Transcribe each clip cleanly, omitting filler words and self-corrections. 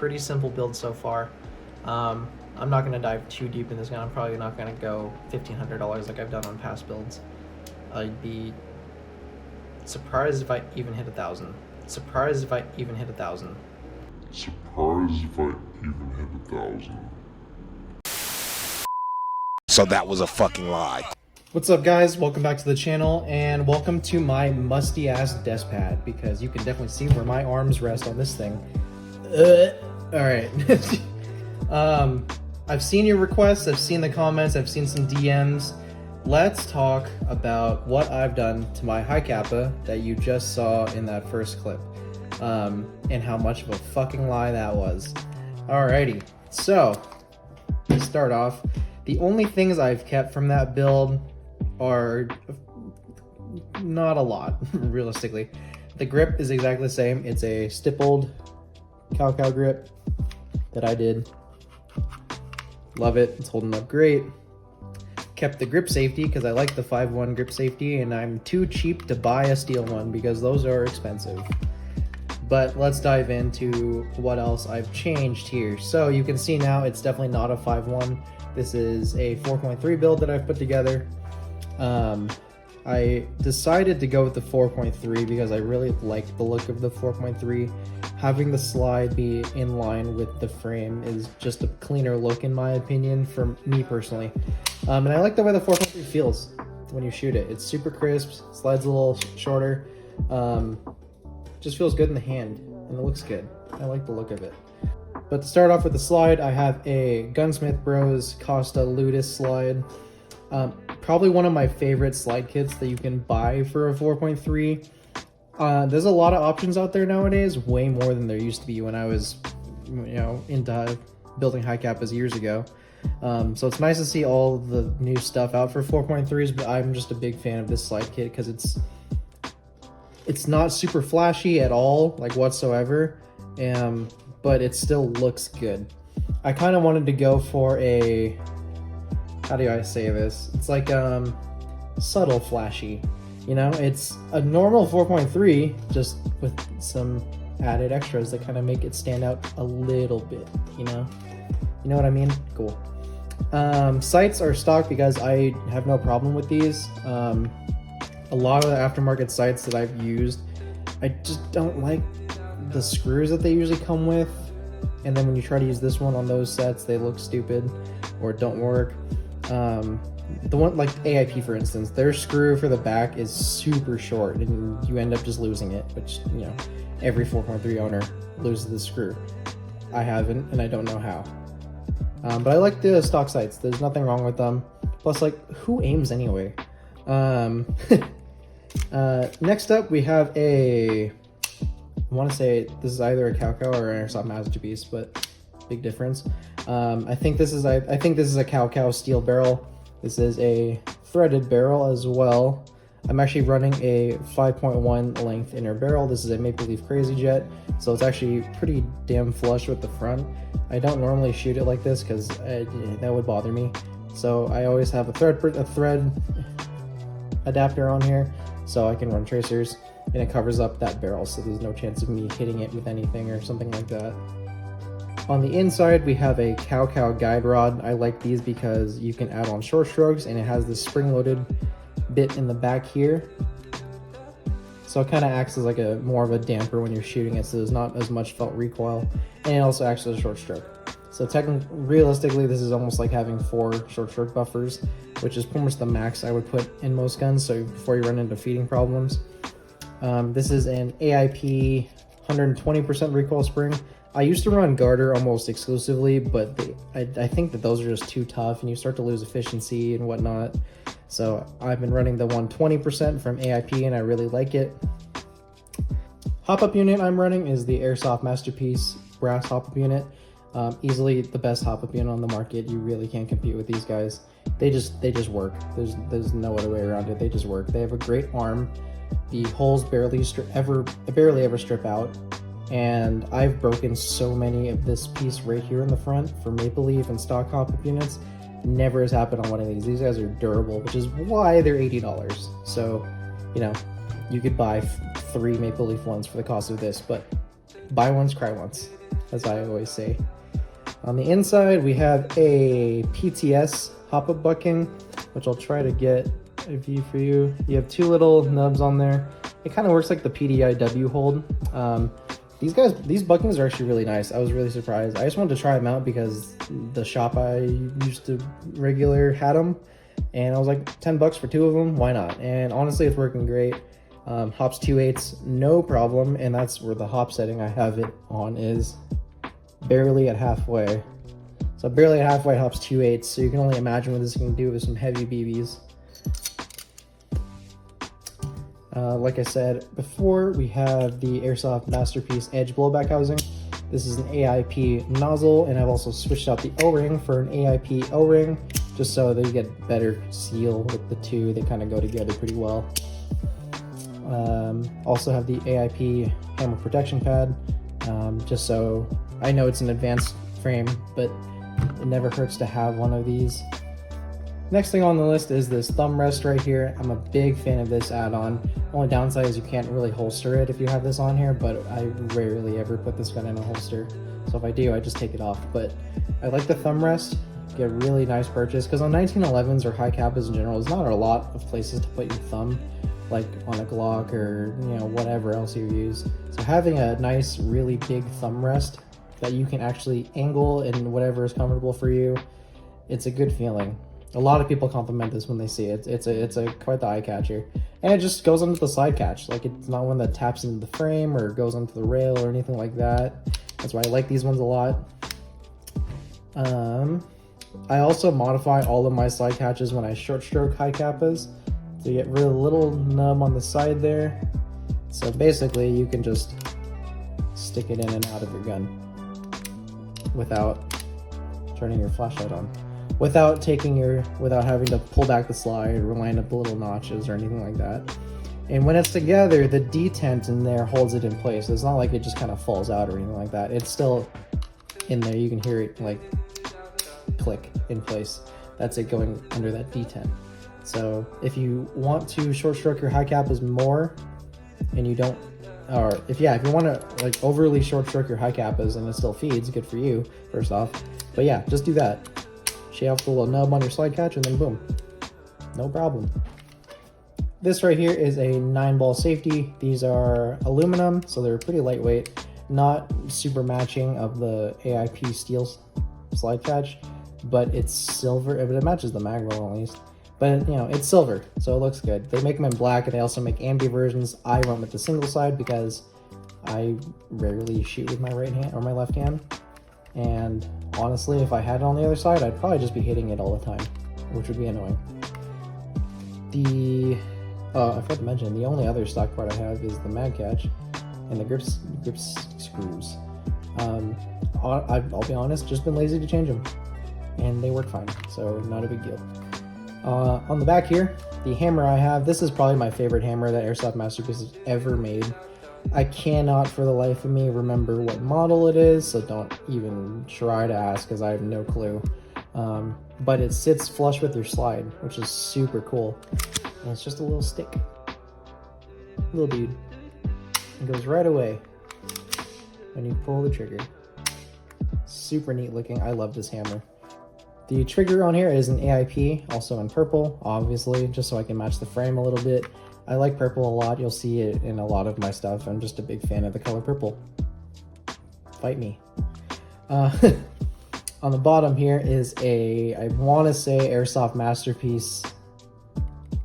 pretty simple build so far. I'm not going to dive too deep in this gun. I'm probably not going to go $1,500 like I've done on past builds. I'd be surprised if I even hit 1,000. Surprised if I even hit 1,000. Surprised if I even hit 1,000. So that was a fucking lie. What's up, guys? Welcome back to the channel, and welcome to my musty ass desk pad, because you can definitely see where my arms rest on this thing. Alright. I've seen your requests, I've seen the comments, I've seen some DMs. Let's talk about what I've done to my Hicapa that you just saw in that first clip, and how much of a fucking lie that was. Alrighty, so to start off, the only things I've kept from that build are not a lot, realistically. The grip is exactly the same. It's a stippled cow grip that I did. Love it. It's holding up great. Kept the grip safety because I like the 5.1 grip safety, and I'm too cheap to buy a steel one because those are expensive. But let's dive into what else I've changed here. So you can see now it's definitely not a 5.1. This is a 4.3 build that I've put together. I decided to go with the 4.3 because I really like the look of the 4.3. Having the slide be in line with the frame is just a cleaner look in my opinion, for me personally. And I like the way the 4.3 feels when you shoot it. It's super crisp, slides a little shorter, just feels good in the hand, and it looks good. I like the look of it. But to start off with the slide, I have a Gunsmith Bros Costa Ludus slide. Probably one of my favorite slide kits that you can buy for a 4.3. There's a lot of options out there nowadays, way more than there used to be when I was, into building Hicapas years ago. So it's nice to see all the new stuff out for 4.3s, but I'm just a big fan of this slide kit because it's not super flashy at all, like whatsoever, but it still looks good. I kind of wanted to go for a, how do I say this? It's like subtle flashy, it's a normal 4.3 just with some added extras that kind of make it stand out a little bit, you know what I mean? Cool. Sights are stock because I have no problem with these. A lot of the aftermarket sights that I've used, I just don't like the screws that they usually come with, and then when you try to use this one on those sets, they look stupid or don't work. The one like AIP, for instance, their screw for the back is super short and you end up just losing it, which every 4.3 owner loses the screw. I haven't, and I don't know how. But I like the stock sights. There's nothing wrong with them. Plus, like, who aims anyway? Next up, we have I want to say this is either a cow or an airsoft masterpiece, but big difference. I think this is a cow steel barrel. This is a threaded barrel as well. I'm actually running a 5.1 length inner barrel. This is a Maple Leaf Crazy Jet, so it's actually pretty damn flush with the front. I don't normally shoot it like this because that would bother me. So I always have a thread adapter on here, so I can run tracers, and it covers up that barrel, so there's no chance of me hitting it with anything or something like that. On the inside, we have a cow guide rod. I like these because you can add on short strokes, and it has this spring-loaded bit in the back here. So it kind of acts as like more of a damper when you're shooting it, so there's not as much felt recoil, and it also acts as a short stroke. So realistically, this is almost like having 4 short stroke buffers, which is pretty much the max I would put in most guns, so before you run into feeding problems. This is an AIP 120% recoil spring. I used to run Garter almost exclusively, but I think that those are just too tough and you start to lose efficiency and whatnot. So I've been running the 120% from AIP, and I really like it. Hop-up unit I'm running is the Airsoft Masterpiece brass hop-up unit. Easily the best hop-up unit on the market. You really can't compete with these guys. They just work. There's no other way around it. They just work. They have a great arm. The holes barely ever strip out. And I've broken so many of this piece right here in the front for Maple Leaf and stock hop-up units. Never has happened on one of these. These guys are durable, which is why they're $80. So, you could buy 3 Maple Leaf ones for the cost of this, but buy once, cry once. as I always say. On the inside, we have a PTS hop-up bucking, which I'll try to get a view for you. You have two little nubs on there. It kind of works like the PDIW hold. These buckings are actually really nice. I was really surprised. I just wanted to try them out because the shop I used to regular had them, and I was like, $10 for two of them, why not? And honestly, it's working great. Hops 2/8, no problem, and that's where the hop setting I have it on is barely at halfway. So barely at halfway hops 2/8, so you can only imagine what this can do with some heavy BBs. Like I said before, we have the Airsoft Masterpiece Edge blowback housing. This is an AIP nozzle, and I've also switched out the O-ring for an AIP O-ring, just so that you get better seal with the two. They kind of go together pretty well. Also have the AIP hammer protection pad, just so I know it's an advanced frame, but it never hurts to have one of these. Next thing on the list is this thumb rest right here. I'm a big fan of this add-on. Only downside is you can't really holster it if you have this on here, but I rarely ever put this gun in a holster. So if I do, I just take it off. But I like the thumb rest. Get a really nice purchase, because on 1911s or Hicapas in general, there's not a lot of places to put your thumb, like on a Glock or whatever else you use. So having a nice, really big thumb rest that you can actually angle in whatever is comfortable for you, it's a good feeling. A lot of people compliment this when they see it. It's quite the eye catcher, and it just goes onto the side catch. Like, it's not one that taps into the frame or goes onto the rail or anything like that. That's why I like these ones a lot. I also modify all of my side catches when I short stroke Hicapas to get rid of the little nub on the side there. So basically, you can just stick it in and out of your gun without turning your flashlight on. Without having to pull back the slide or line up the little notches or anything like that. And when it's together, the detent in there holds it in place. It's not like it just kind of falls out or anything like that. It's still in there. You can hear it like click in place. That's it going under that detent. So if you want to short stroke your Hicapas more, and you don't, or if you want to like overly short stroke your Hicapas and it still feeds, good for you, first off. But yeah, just do that. Shave off the little nub on your slide catch, and then boom, no problem. This right here is a 9-ball safety. These are aluminum, so they're pretty lightweight, not super matching of the AIP steel slide catch, but it's silver. But it matches the magwell at least. But it's silver, so it looks good. They make them in black, and they also make ambi versions. I run with the single side because I rarely shoot with my right hand or my left hand. And honestly, if I had it on the other side, I'd probably just be hitting it all the time, which would be annoying. I forgot to mention, the only other stock part I have is the mag catch and the grip screws. I'll be honest, just been lazy to change them, and they work fine, so not a big deal. On the back here, the hammer I have, this is probably my favorite hammer that Airsoft Masterpiece has ever made. I cannot for the life of me remember what model it is, so don't even try to ask because I have no clue. But it sits flush with your slide, which is super cool. And it's just a little stick. Little dude. It goes right away when you pull the trigger. Super neat looking. I love this hammer. The trigger on here is an AIP, also in purple, obviously, just so I can match the frame a little bit. I like purple a lot. You'll see it in a lot of my stuff. I'm just a big fan of the color purple. Fight me. On the bottom here is I want to say Airsoft Masterpiece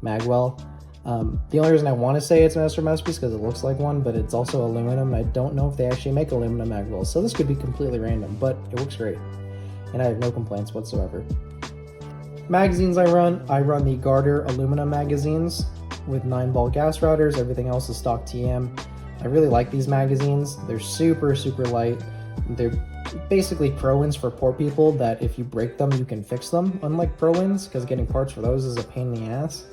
magwell. The only reason I want to say it's an Airsoft Masterpiece because it looks like one, but it's also aluminum. I don't know if they actually make aluminum magwells, so this could be completely random, but it looks great. And I have no complaints whatsoever. Magazines I run the Garter aluminum magazines with 9-ball gas routers. Everything else is stock TM. I really like these magazines. They're super, super light. They're basically Pro-Wins for poor people that if you break them, you can fix them, unlike Pro-Wins, because getting parts for those is a pain in the ass.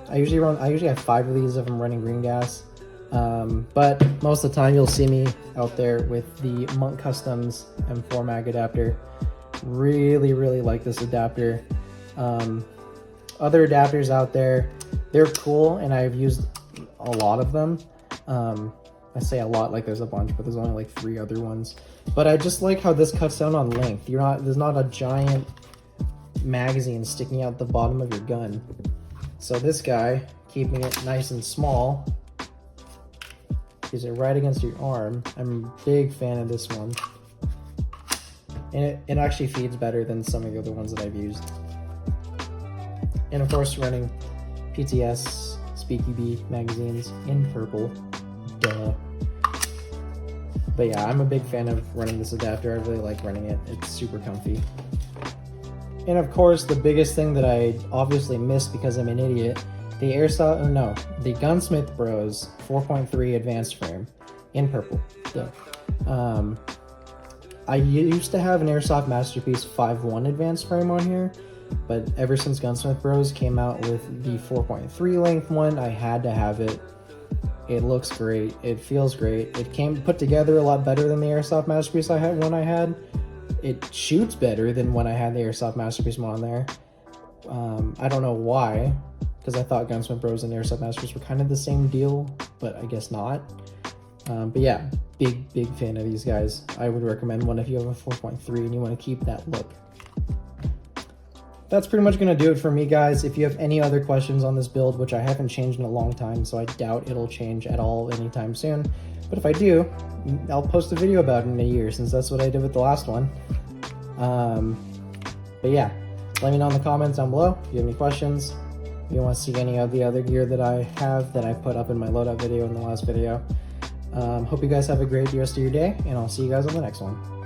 I usually have 5 of these if I'm running green gas. But most of the time you'll see me out there with the Monk Customs M4 mag adapter. Really, really like this adapter. Other adapters out there, they're cool, and I've used a lot of them. I say a lot like there's a bunch, but there's only like 3 other ones. But I just like how this cuts down on length. There's not a giant magazine sticking out the bottom of your gun. So this guy, keeping it nice and small, keeps it right against your arm. I'm a big fan of this one. And it actually feeds better than some of the other ones that I've used. And of course running PTS SpeakyB magazines in purple. Duh. But yeah, I'm a big fan of running this adapter. I really like running it. It's super comfy. And of course, the biggest thing that I obviously missed because I'm an idiot, the Gunsmith Bros 4.3 advanced frame in purple. Duh. I used to have an Airsoft Masterpiece 5.1 advanced frame on here, but ever since Gunsmith Bros came out with the 4.3 length one, I had to have it. It looks great. It feels great. It came put together a lot better than the Airsoft Masterpiece I had. It shoots better than when I had the Airsoft Masterpiece one on there. I don't know why, because I thought Gunsmith Bros and Airsoft Masterpiece were kind of the same deal, but I guess not. But yeah, big fan of these guys. I would recommend one if you have a 4.3 and you want to keep that look. That's pretty much going to do it for me, guys. If you have any other questions on this build, which I haven't changed in a long time, so I doubt it'll change at all anytime soon, but if I do, I'll post a video about it in a year, since that's what I did with the last one. But yeah, let me know in the comments down below if you have any questions. If you want to see any of the other gear that I have that I put up in my loadout video in the last video. Hope you guys have a great rest of your day, and I'll see you guys on the next one.